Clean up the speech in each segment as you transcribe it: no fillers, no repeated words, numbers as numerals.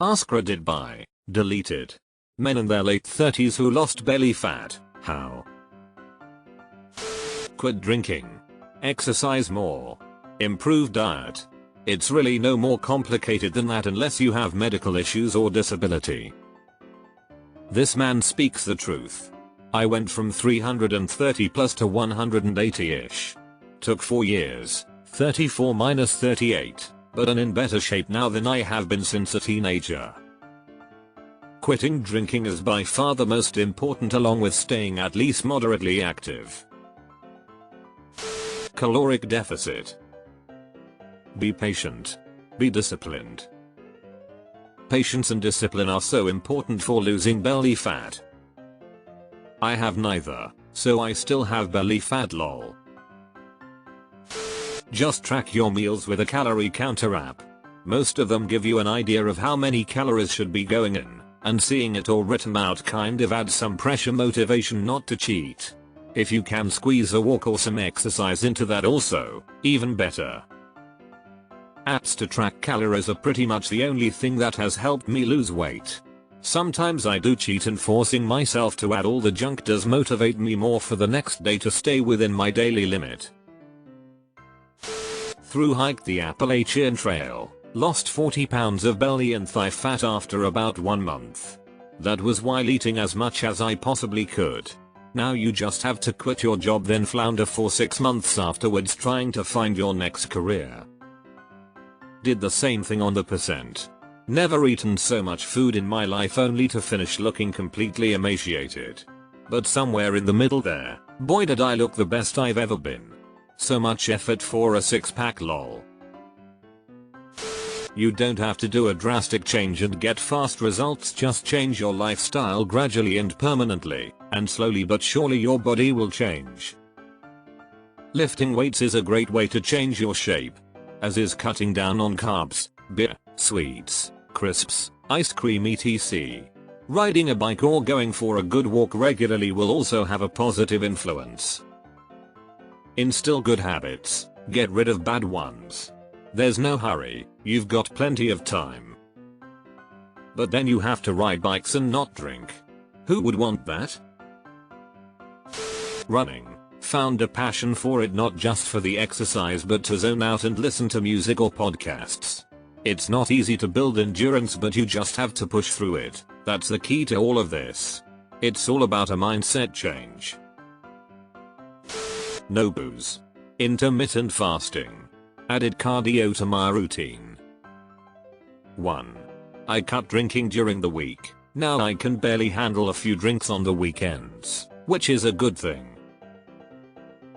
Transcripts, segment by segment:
AskReddit by deleted. Men in their late 30s who lost belly fat. How? Quit drinking. Exercise more. Improve diet. It's really no more complicated than that unless you have medical issues or disability. This man speaks the truth. I went from 330 plus to 180-ish. Took 4 years, 34 minus 38, but I'm in better shape now than I have been since a teenager. Quitting drinking is by far the most important, along with staying at least moderately active. Caloric deficit. Be patient. Be disciplined. Patience and discipline are so important for losing belly fat. I have neither, so I still have belly fat lol. Just track your meals with a calorie counter app. Most of them give you an idea of how many calories should be going in, and seeing it all written out kind of adds some pressure motivation not to cheat. If you can squeeze a walk or some exercise into that also, even better. Apps to track calories are pretty much the only thing that has helped me lose weight. Sometimes I do cheat, and forcing myself to add all the junk does motivate me more for the next day to stay within my daily limit. Hiked the Appalachian Trail, lost 40 pounds of belly and thigh fat after about 1 month. That was while eating as much as I possibly could. Now you just have to quit your job, then flounder for 6 months afterwards trying to find your next career. Did the same thing on the percent. Never eaten so much food in my life only to finish looking completely emaciated. But somewhere in the middle there, boy did I look the best I've ever been. So much effort for a 6-pack lol. You don't have to do a drastic change and get fast results, just change your lifestyle gradually and permanently, and slowly but surely your body will change. Lifting weights is a great way to change your shape, as is cutting down on carbs, beer, sweets, crisps, ice cream etc. Riding a bike or going for a good walk regularly will also have a positive influence. Instill good habits, get rid of bad ones. There's no hurry, you've got plenty of time. But then you have to ride bikes and not drink. Who would want that? Running. Found a passion for it, not just for the exercise but to zone out and listen to music or podcasts. It's not easy to build endurance, but you just have to push through it. That's the key to all of this. It's all about a mindset change. No booze. Intermittent fasting. Added cardio to my routine. 1. I cut drinking during the week. Now I can barely handle a few drinks on the weekends, which is a good thing.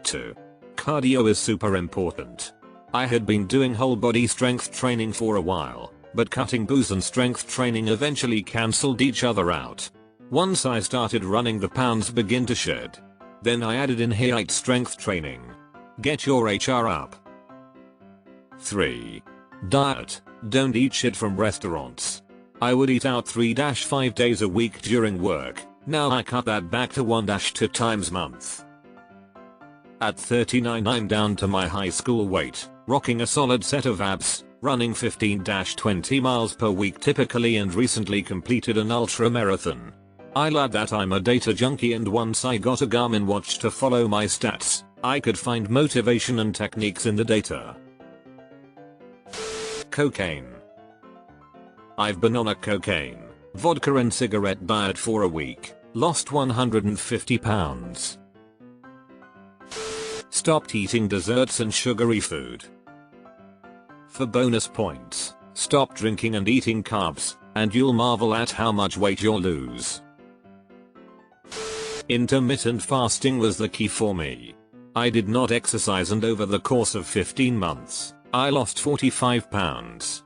2. Cardio is super important. I had been doing whole body strength training for a while, but cutting booze and strength training eventually cancelled each other out. Once I started running, the pounds begin to shed. Then I added in height strength training. Get your HR up. 3. Diet. Don't eat shit from restaurants. I would eat out 3-5 days a week during work. Now I cut that back to 1-2 times a month. At 39 I'm down to my high school weight, rocking a solid set of abs, running 15-20 miles per week typically, and recently completed an ultra marathon. I lied that I'm a data junkie, and once I got a Garmin watch to follow my stats, I could find motivation and techniques in the data. Cocaine. I've been on a cocaine, vodka and cigarette diet for a week, lost 150 pounds. Stopped eating desserts and sugary food. For bonus points, stop drinking and eating carbs, and you'll marvel at how much weight you'll lose. Intermittent fasting was the key for me. I did not exercise, and over the course of 15 months, I lost 45 pounds.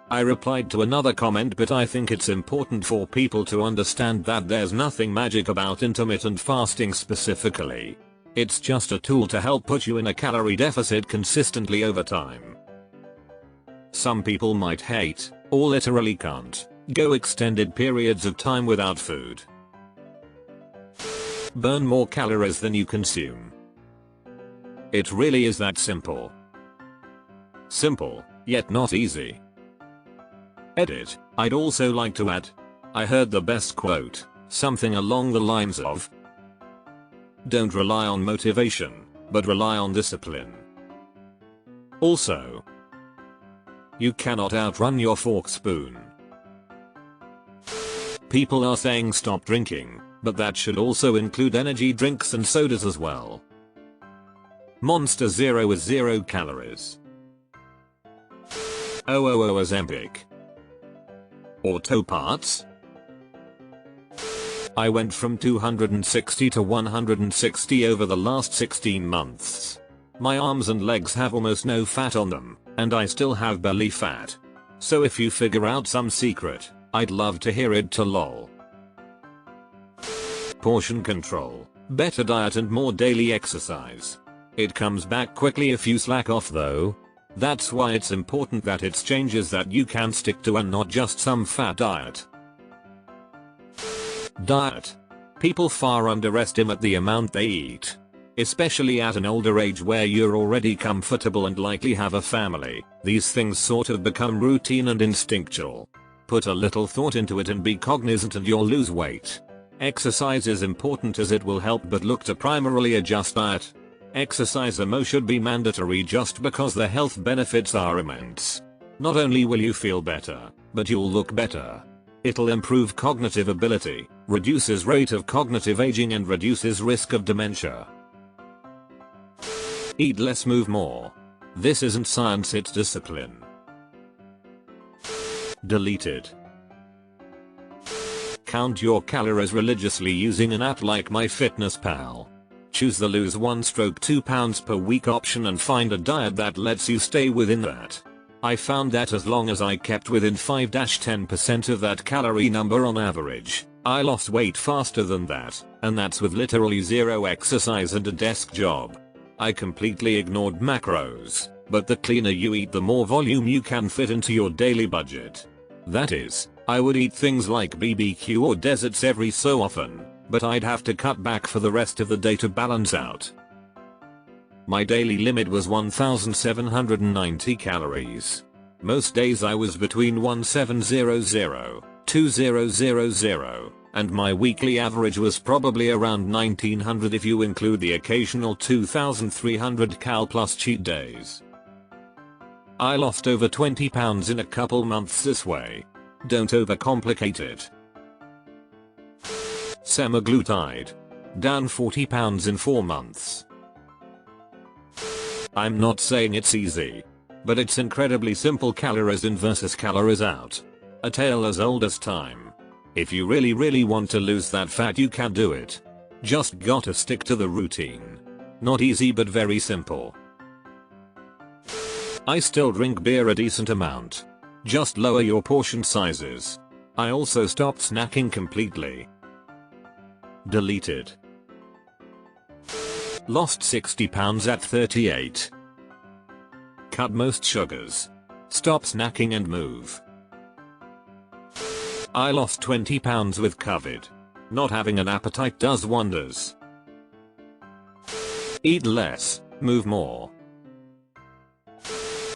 I replied to another comment, but I think it's important for people to understand that there's nothing magic about intermittent fasting specifically. It's just a tool to help put you in a calorie deficit consistently over time. Some people might hate, or literally can't, go extended periods of time without food. Burn more calories than you consume. It really is that simple. Simple, yet not easy. Edit. I'd also like to add, I heard the best quote, something along the lines of, don't rely on motivation, but rely on discipline. Also, you cannot outrun your fork spoon. People are saying stop drinking, but that should also include energy drinks and sodas as well. Monster Zero is 0 calories. OOO Ozempic. Auto parts? I went from 260 to 160 over the last 16 months. My arms and legs have almost no fat on them, and I still have belly fat. So if you figure out some secret, I'd love to hear it to lol. Portion control, better diet and more daily exercise. It comes back quickly if you slack off though. That's why it's important that it's changes that you can stick to and not just some fat diet. Diet. People far underestimate the amount they eat. Especially at an older age where you're already comfortable and likely have a family, these things sort of become routine and instinctual. Put a little thought into it and be cognizant and you'll lose weight. Exercise is important as it will help, but look to primarily adjust diet. Exercise should be mandatory just because the health benefits are immense. Not only will you feel better, but you'll look better. It'll improve cognitive ability, reduces rate of cognitive aging and reduces risk of dementia. Eat less, move more. This isn't science, it's discipline. Deleted. Count your calories religiously using an app like MyFitnessPal. Choose the lose 1-2 pounds per week option and find a diet that lets you stay within that. I found that as long as I kept within 5-10% of that calorie number on average, I lost weight faster than that, and that's with literally 0 exercise and a desk job. I completely ignored macros, but the cleaner you eat, the more volume you can fit into your daily budget. That is, I would eat things like BBQ or desserts every so often, but I'd have to cut back for the rest of the day to balance out. My daily limit was 1790 calories. Most days I was between 1700, 2000, and my weekly average was probably around 1900 if you include the occasional 2300 cal plus cheat days. I lost over 20 pounds in a couple months this way. Don't overcomplicate it. Semaglutide. Down 40 pounds in 4 months. I'm not saying it's easy, but it's incredibly simple. Calories in versus calories out. A tale as old as time. If you really want to lose that fat, you can do it. Just gotta stick to the routine. Not easy but very simple. I still drink beer a decent amount. Just lower your portion sizes. I also stopped snacking completely. Deleted. Lost 60 pounds at 38. Cut most sugars. Stop snacking and move. I lost 20 pounds with COVID. Not having an appetite does wonders. Eat less, move more.